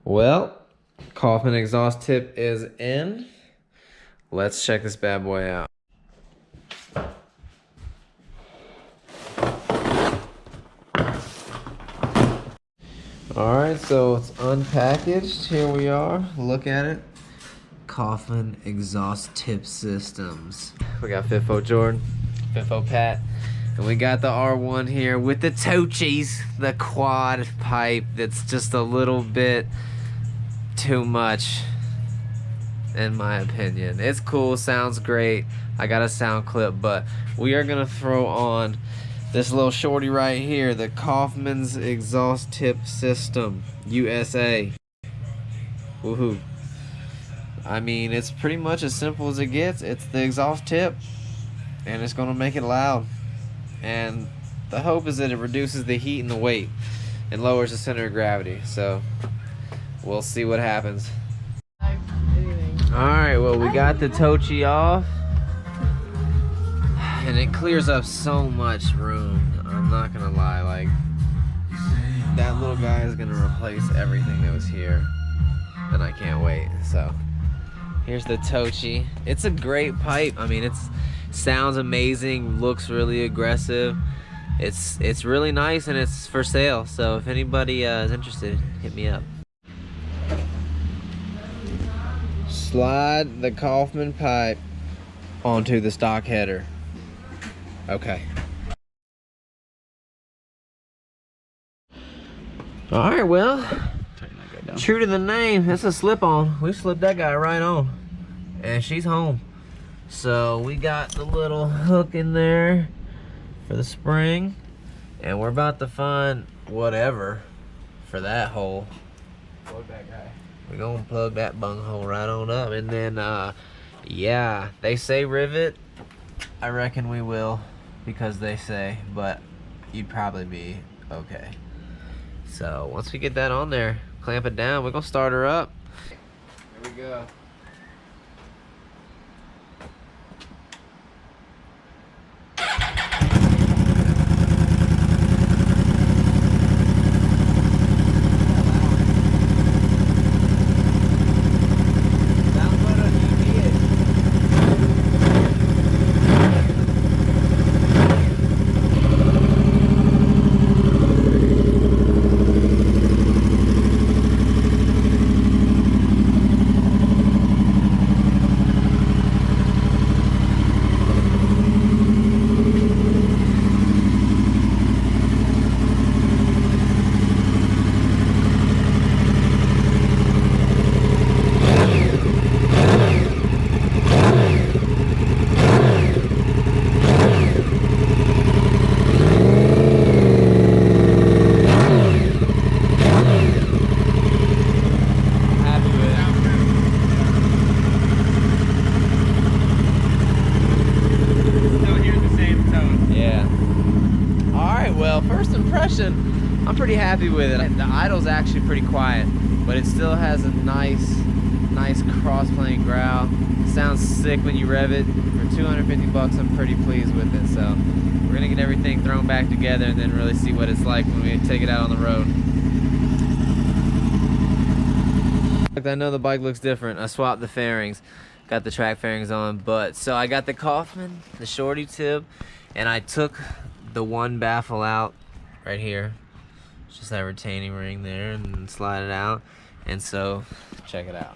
Well, Coffman exhaust tip is in. Let's check this bad boy out. Alright, so it's unpackaged. Here we are. Look at it. Coffman exhaust tip systems. We got FIFO Jordan, FIFO Pat, and we got the R1 here with the Toces, the quad pipe that's just a little bit too much in my opinion. It's cool, sounds great. I got a Soundclip, but we are gonna throw on this little shorty right here, the Coffman's exhaust tip system, USA. Woohoo. I mean, it's pretty much as simple as it gets. It's the exhaust tip, and it's gonna make it loud. And the hope is that it reduces the heat and the weight and lowers the center of gravity. So we'll see what happens. Alright, well, we got the Toce off, and it clears up so much room. I'm not gonna lie, like, that little guy is gonna replace everything that was here, and I can't wait. So here's the Toce. It's a great pipe. I mean, it sounds amazing, looks really aggressive. It's really nice, and it's for sale. So if anybody is interested, hit me up. Slide the Coffman pipe onto the stock header. Okay. All right, well, true to the name, it's a slip-on. We slipped that guy right on, and she's home. So we got the little hook in there for the spring, and we're about to find whatever for that hole. Plug that guy. We're gonna plug that bunghole right on up, and then yeah, they say rivet. I reckon we will, because they say, but you'd probably be okay. So once we get that on there, clamp it down, we're gonna start her up. Here we go. I'm pretty happy with it. The idle's actually pretty quiet, but it still has a nice cross-plane growl. Sounds sick when you rev it. For 250 bucks, I'm pretty pleased with it. So we're gonna get everything thrown back together and then really see what it's like when we take it out on the road. I know the bike looks different. I swapped the fairings, got the track fairings on, but so I got the Coffman, the shorty tip, and I took the one baffle out right here. It's just that retaining ring there, and slide it out. And so check it out.